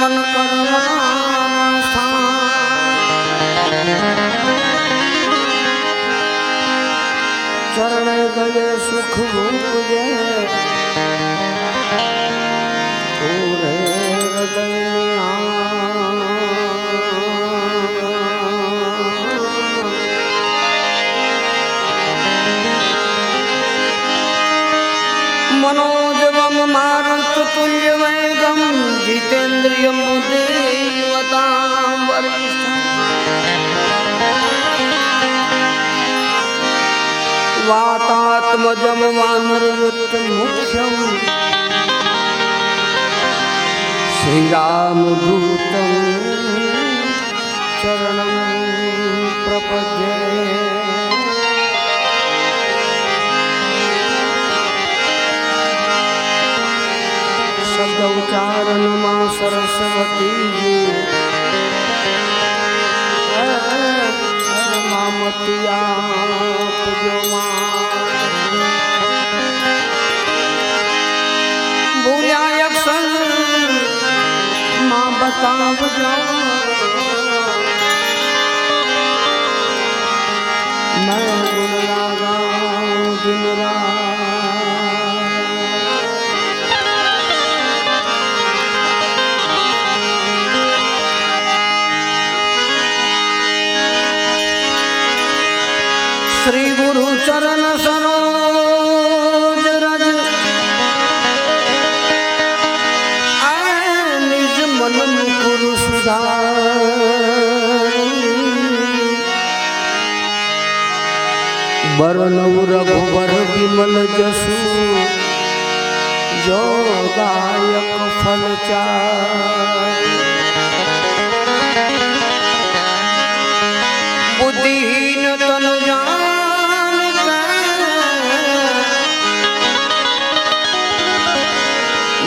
मन कर्म चरण गए सुख रूप जय पूरे हृदय मनोजवम मारुत तुल्य वेगम जितेन्द्रिय बुद्धिमतां वरिष्ठम् वातात्मजं वानरयुत मुख्यं श्रीरामदूतं चरणं प्रपद्ये। शब्द उच्चारण मां सरस्वती जी मामतिया पूजो भूलिया अक्षर मां बताव जो मैं गुण लागा दिन रात। श्री गुरु चरण सरोज रज निज मन मुकुर सुधार बरनऊ रघुबर विमल जसु जो दायक फल चार। बुद्धिहीन तनु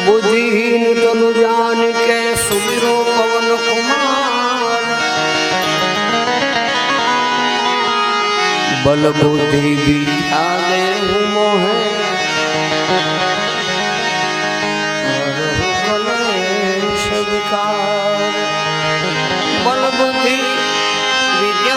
बुद्धिहीन तनु जान के सुमिरो पवन कुमार बल बुद्धि विद्या देहु मोहे कलेश विकार। बल बुद्धि विद्या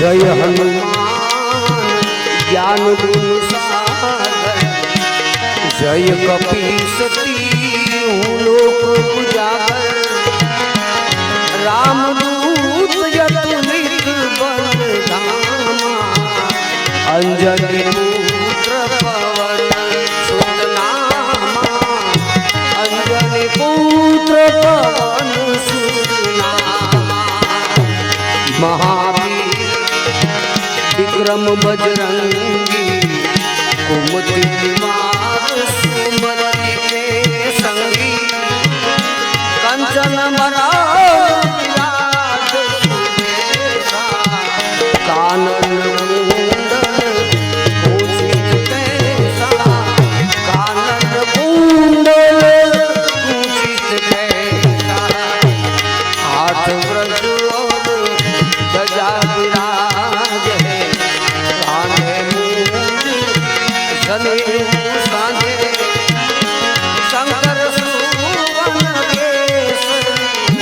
जय हनुमान ज्ञान गुण सागर जय कपीस तीनों लोक उजागर रामदूत यतुलित बलधामा अंजनी पुत्र पवन सुत नामा अंजनी पुत्र पवन सुत नामा महावीर विक्रम बजरंगी कुमति निवार सुमति के संगी कंचन बराज सुबेसा कानन कुंडल भूषित कैसा कानन कुंडल भूषित कैसा हाथ व्रज और ध्वजा विराज है कान्हे मूंज जनेऊ साधे शंकर सुवन केसरी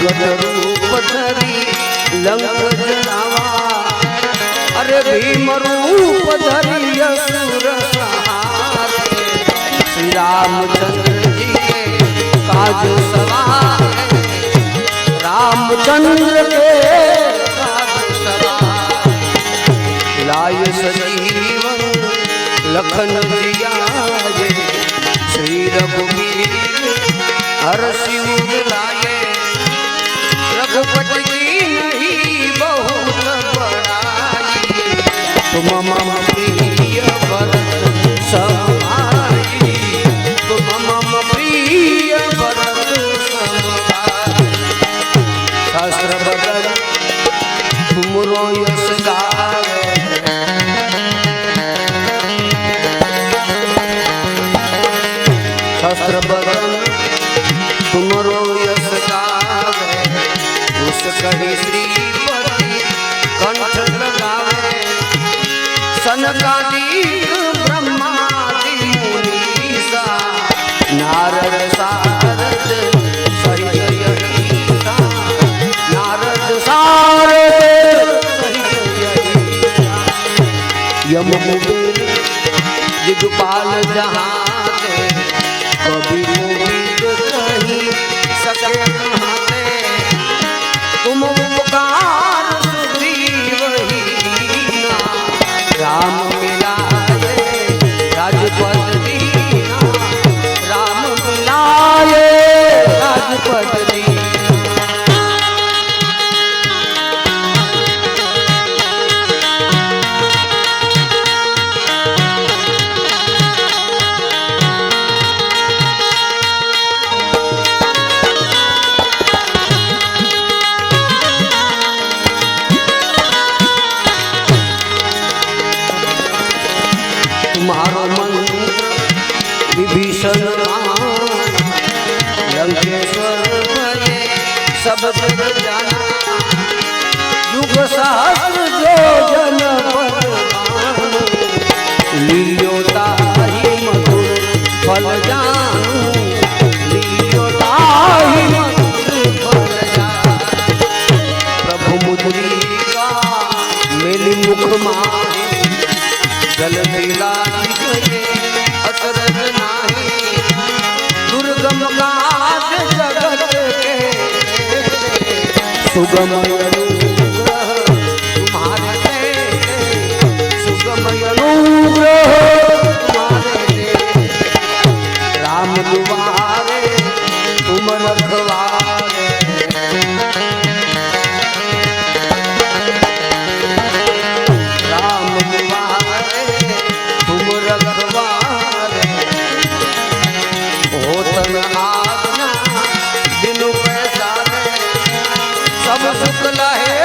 प्रगट रूप धरी लंक जलावा। अरे भीम रूप धरी असुर संहारे। श्री रामचंद्र जी के काज सवारे। रामचंद्र के काज सवारे। लाय सजीवन लखन जियाए। श्री रघुवीर हरषि मुझ लाए। रघुपति की नहीं बहुत बड़ाई। तुम मम प्रिय भरत समाई। तुम मम प्रिय भरत समाई। शास्त्र बदल तुमरो यश गावे। शास्त्र बदल तुमरो यश गावे। उस कही श्रीपति कंठ लगावे। सनकादिक ब्रह्मादि मुनीसा। नारद सारद सहित यहीसा। नारद सारद सहित यहीसा। यम कुबेर दिगपाल जहाँ थे। कभी मोहित नहीं सके कहाते। तुम उपकार सुग्रीव हीना। राम मिलाए राजपद दीना। राम मिलाए राजपद दीना। तुम्हारो मंत्र विभीषण लंकेश्वर भये सब जग जाना। युग सहस्र जो जन पर लियो ताहि मधुर फल जानू। लियो ताहि मधुर फल जानू। प्रभु मुद्रिका मेली मुख माही। जल दिला अचरज नाही। दुर्गम काज जगत के। सुगम अनुग्रह तुम्हारे दे। सुगम अनुग्रह तुम्हारे दे। राम दुआरे तुम रखवारे। राम दुआरे तुम रखवारे। होतन आज्ञा दिनु पैसारे। सब सुख लहे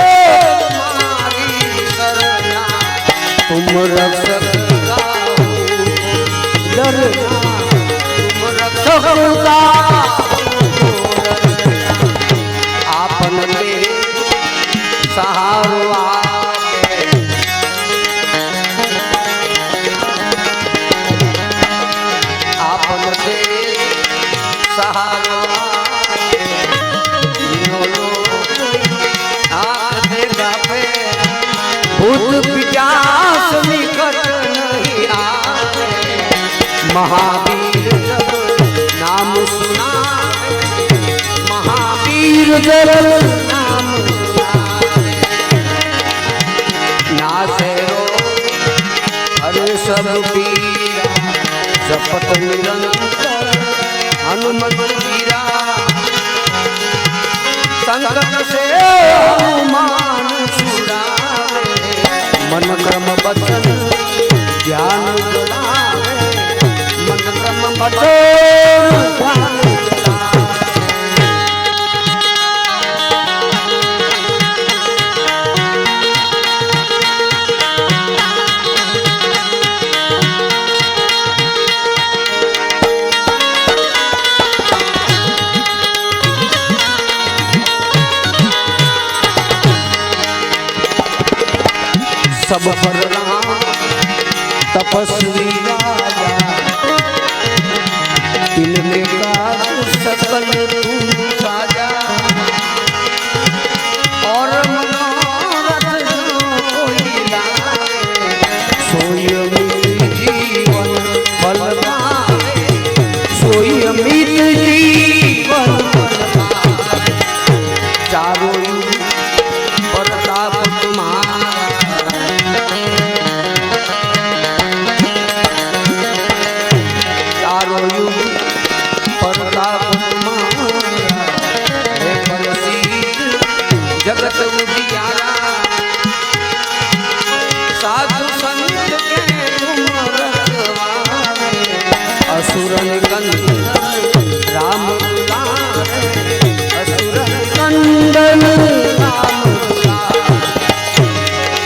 तुम्हारी शरणा। तुम रक्षक काहू डरना। तुम रक्षक काहू डरना। आपन ले सहारो आपे। आपन ले सहारो आपे। तीनों लोग आंख गापे। भूत पिशाच निकट नहीं आवे। महावीर जब नाम सुनावे। महावीर जब नाम सुनावे। नासे रोग हरे सब पीरा। जपत निरंतर हनुमत वीरा। संकट से हनुमान छुड़ावे। मन क्रम बचन ज्ञान दिलावे। मन क्रम बचन ज्ञान दिलावे। सब पर राम तपस्वी राजा। तिनके काज सकल तुम साजा।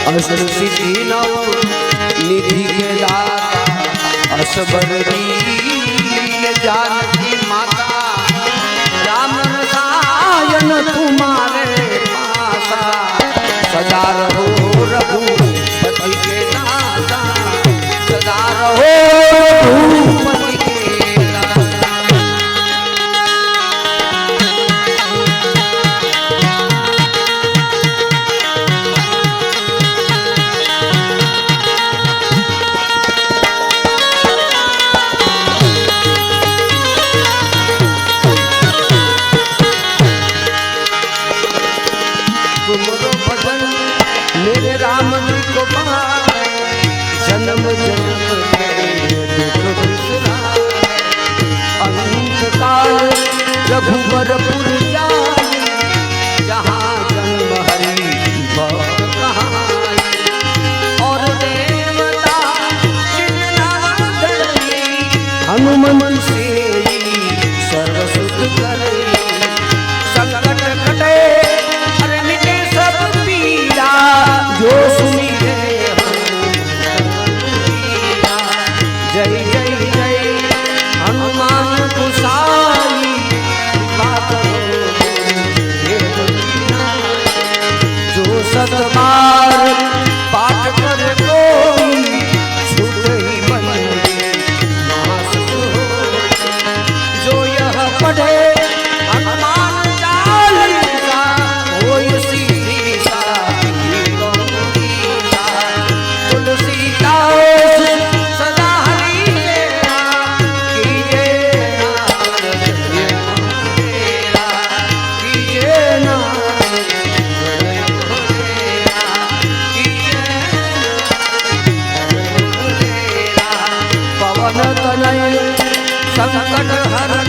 अष्ट सिद्धि नव निधि के दाता असबर लीन जानकी माता राम रसायन तुम्हारे पासा सदा रहो रघुपति के दाता सदा रहो रघुपति के दाता। तुमरो भजन मेरे राम जी को पाए जन्म जन्म के दुख बिसराए अनंत काल रघुबरपुर जाए जहाँ जन्म हरि भक्त कहाए और देवता चिन्नादर हनुमन से सर्व सुख करे संकट कटे जो सुनिए जय जय जय हनुमान गोसाई जो सत बार पाठ कर कोई छूट ही बन जो यह पढ़े हनुमान चालीसा होय सीधी सदा हरि पवन तनय संकट हरण